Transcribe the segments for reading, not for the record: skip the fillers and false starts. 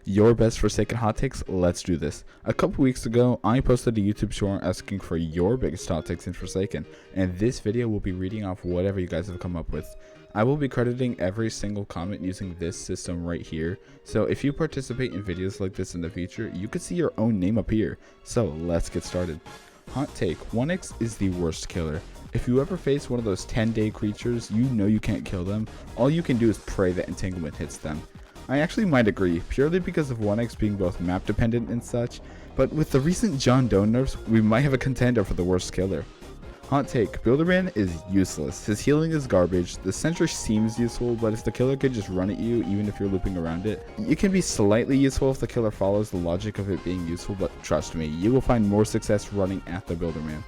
Your best Forsaken hot takes? Let's do this. A couple weeks ago, I posted a YouTube short asking for your biggest hot takes in Forsaken, and this video will be reading off whatever you guys have come up with. I will be crediting every single comment using this system right here, so if you participate in videos like this in the future, you could see your own name appear. So let's get started. Hot take: 1x is the worst killer. If you ever face one of those 10-day creatures, you know you can't kill them. All you can do is pray that entanglement hits them. I actually might agree, purely because of 1x being both map dependent and such, but with the recent John Doe nerfs, we might have a contender for the worst killer. Hot take: Builderman is useless. His healing is garbage. The sentry seems useful, but if the killer could just run at you even if you're looping around it, it can be slightly useful if the killer follows the logic of it being useful, but trust me, you will find more success running at the Builderman.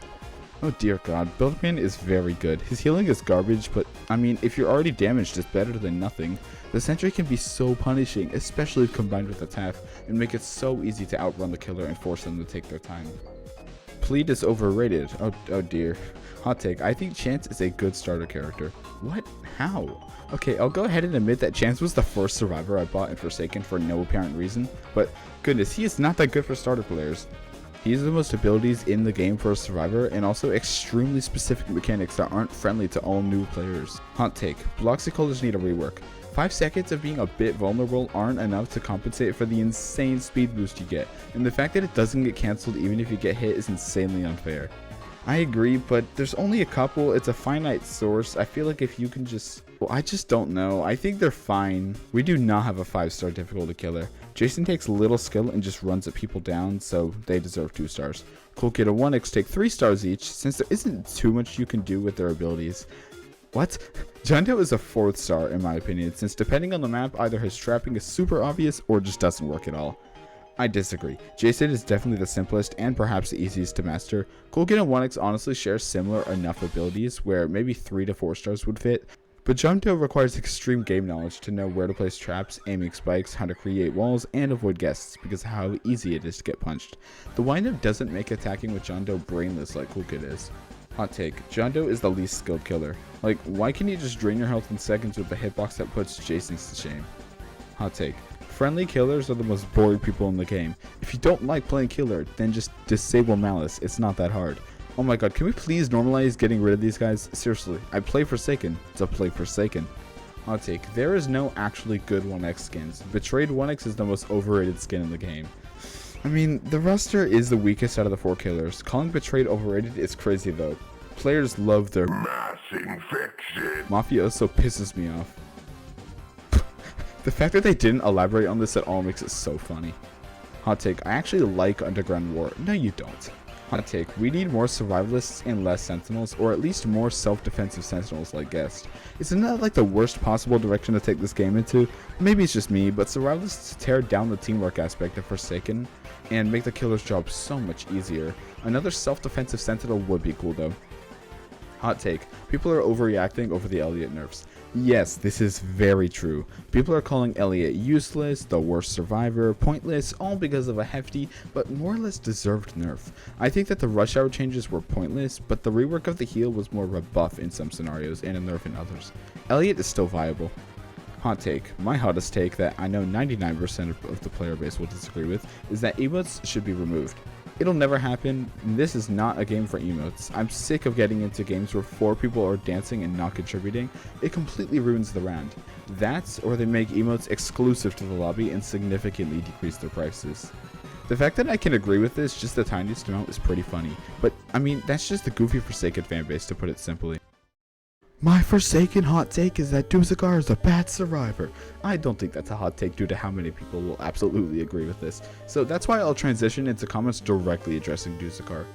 Oh dear god, Builderman is very good. His healing is garbage, but I mean, if you're already damaged, it's better than nothing. The sentry can be so punishing, especially if combined with attack, and make it so easy to outrun the killer and force them to take their time. Plead is overrated. Oh dear. Hot take: I think Chance is a good starter character. What? How? Okay, I'll go ahead and admit that Chance was the first survivor I bought in Forsaken for no apparent reason, but goodness, he is not that good for starter players. He has the most abilities in the game for a survivor, and also extremely specific mechanics that aren't friendly to all new players. Hot take: Bloxy colors need a rework. 5 seconds of being a bit vulnerable aren't enough to compensate for the insane speed boost you get, and the fact that it doesn't get cancelled even if you get hit is insanely unfair. I agree, but there's only a couple, it's a finite source. I feel like if you can just... well, I just don't know. I think they're fine. We do not have a 5-star difficulty killer. Jason takes little skill and just runs at people down, so they deserve 2 stars. Cool Kid and 1x take 3 stars each, since there isn't too much you can do with their abilities. What? John Doe is a 4th star in my opinion, since depending on the map, either his trapping is super obvious or just doesn't work at all. I disagree. Jason is definitely the simplest and perhaps the easiest to master. Cool Kid and 1x honestly share similar enough abilities where maybe 3 to 4 stars would fit, but John Doe requires extreme game knowledge to know where to place traps, aiming spikes, how to create walls, and avoid guests because of how easy it is to get punched. The windup doesn't make attacking with John Doe brainless like Cool Kid is. Hot take: John Doe is the least skilled killer. Like, why can you just drain your health in seconds with a hitbox that puts Jason's to shame? Hot take: Friendly killers are the most boring people in the game. If you don't like playing killer, then just disable Malice. It's not that hard. Oh my god, can we please normalize getting rid of these guys? Seriously, I play Forsaken to play Forsaken. Hot take: There is no actually good 1x skins. Betrayed 1x is the most overrated skin in the game. I mean, the roster is the weakest out of the 4 killers. Calling Betrayed overrated is crazy though. Players love their massing fiction. Mafioso pisses me off. The fact that they didn't elaborate on this at all makes it so funny. Hot take: I actually like Underground War. No, you don't. Hot take: We need more survivalists and less sentinels, or at least more self-defensive sentinels like Guest. Isn't that like the worst possible direction to take this game into? Maybe it's just me, but survivalists tear down the teamwork aspect of Forsaken and make the killer's job so much easier. Another self-defensive sentinel would be cool though. Hot take: People are overreacting over the Elliot nerfs. Yes, this is very true. People are calling Elliot useless, the worst survivor, pointless, all because of a hefty but more or less deserved nerf. I think that the rush hour changes were pointless, but the rework of the heal was more of a buff in some scenarios and a nerf in others. Elliot is still viable. Hot take: My hottest take that I know 99% of the player base will disagree with is that emotes should be removed. It'll never happen. This is not a game for emotes. I'm sick of getting into games where 4 people are dancing and not contributing. It completely ruins the round. That, or they make emotes exclusive to the lobby and significantly decrease their prices. The fact that I can agree with this just the tiniest amount is pretty funny, but I mean, that's just the goofy Forsaken fanbase, to put it simply. My Forsaken hot take is that Duzakar is a bad survivor. I don't think that's a hot take due to how many people will absolutely agree with this, so that's why I'll transition into comments directly addressing Duzakar.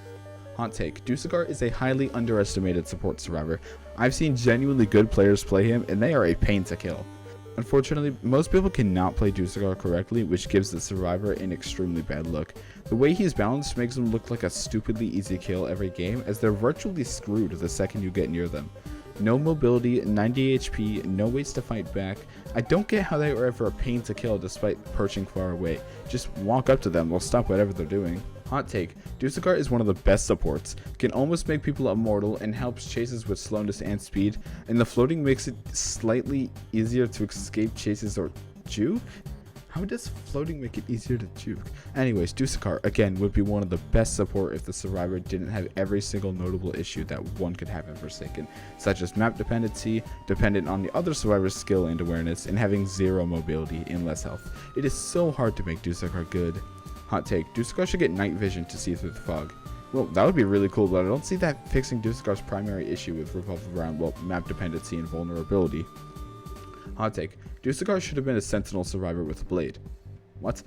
Hot take: Duzakar is a highly underestimated support survivor. I've seen genuinely good players play him, and they are a pain to kill. Unfortunately, most people cannot play Duzakar correctly, which gives the survivor an extremely bad look. The way he's balanced makes him look like a stupidly easy kill every game, as they're virtually screwed the second you get near them. No mobility, 90 HP, no ways to fight back. I don't get how they are ever a pain to kill despite perching far away. Just walk up to them, they'll stop whatever they're doing. Hot take: Duzakar is one of the best supports, can almost make people immortal and helps chases with slowness and speed, and the floating makes it slightly easier to escape chases or juke. How does floating make it easier to juke? Anyways, Dusakar, again, would be one of the best support if the survivor didn't have every single notable issue that one could have in Forsaken, such as map dependency, dependent on the other survivor's skill and awareness, and having zero mobility and less health. It is so hard to make Dusakar good. Hot take, Dusakar should get night vision to see through the fog. Well, that would be really cool, but I don't see that fixing Dusakar's primary issue with revolve around, well, map dependency and vulnerability. Hot take, Dusakar should have been a sentinel survivor with a blade. What?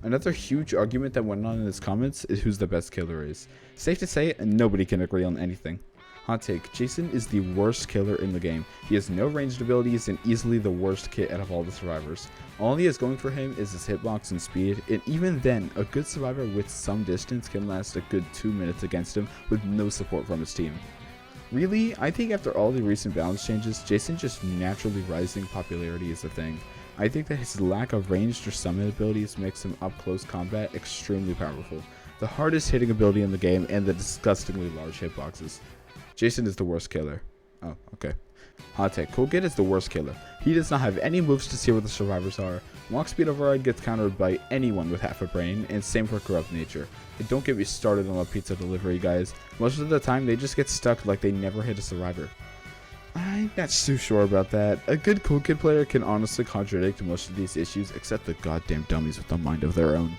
Another huge argument that went on in his comments is who's the best killer is. Safe to say, nobody can agree on anything. Hot take, Jason is the worst killer in the game. He has no ranged abilities and easily the worst kit out of all the survivors. All he has going for him is his hitbox and speed, and even then, a good survivor with some distance can last a good 2 minutes against him with no support from his team. Really, I think after all the recent balance changes, Jason just naturally rising popularity is a thing. I think that his lack of ranged or summon abilities makes him up close combat extremely powerful, the hardest hitting ability in the game, and the disgustingly large hitboxes. Jason is the worst killer. Oh, okay. Hot take, Colgate is the worst killer. He does not have any moves to see where the survivors are. Walk speed override gets countered by anyone with half a brain, and same for corrupt nature. And don't get me started on the pizza delivery guys. Most of the time they just get stuck like they never hit a survivor. I'm not too sure about that. A good cool kid player can honestly contradict most of these issues except the goddamn dummies with a mind of their own.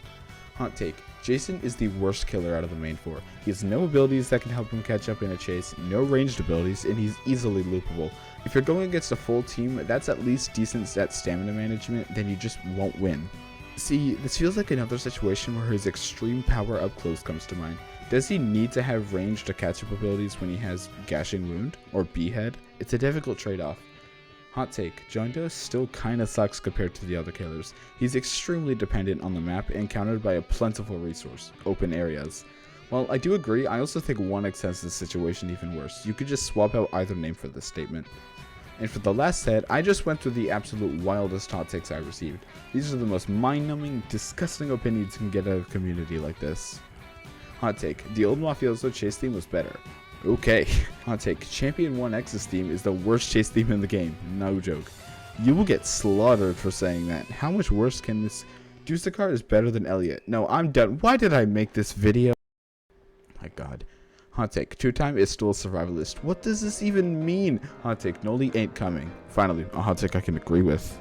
Hot take, Jason is the worst killer out of the main four. He has no abilities that can help him catch up in a chase, no ranged abilities, and he's easily loopable. If you're going against a full team that's at least decent stamina management, then you just won't win. See, this feels like another situation where his extreme power up close comes to mind. Does he need to have ranged or catch up abilities when he has Gashing Wound or Behead? It's a difficult trade-off. Hot take, John Doe still kinda sucks compared to the other killers. He's extremely dependent on the map and countered by a plentiful resource, open areas. While I do agree, I also think 1x has this situation even worse. You could just swap out either name for this statement. And for the last set, I just went through the absolute wildest hot takes I received. These are the most mind-numbing, disgusting opinions you can get out of a community like this. Hot take, the old Mafioso chase theme was better. Okay. Hot take, Champion 1X's theme is the worst chase theme in the game. No joke. You will get slaughtered for saying that. How much worse can this... Dusakar is better than Elliot. No, I'm done. Why did I make this video? My god. Hot take, 2-time is still a survivalist. What does this even mean? Hot take, Noli ain't coming. Finally, a hot take I can agree with.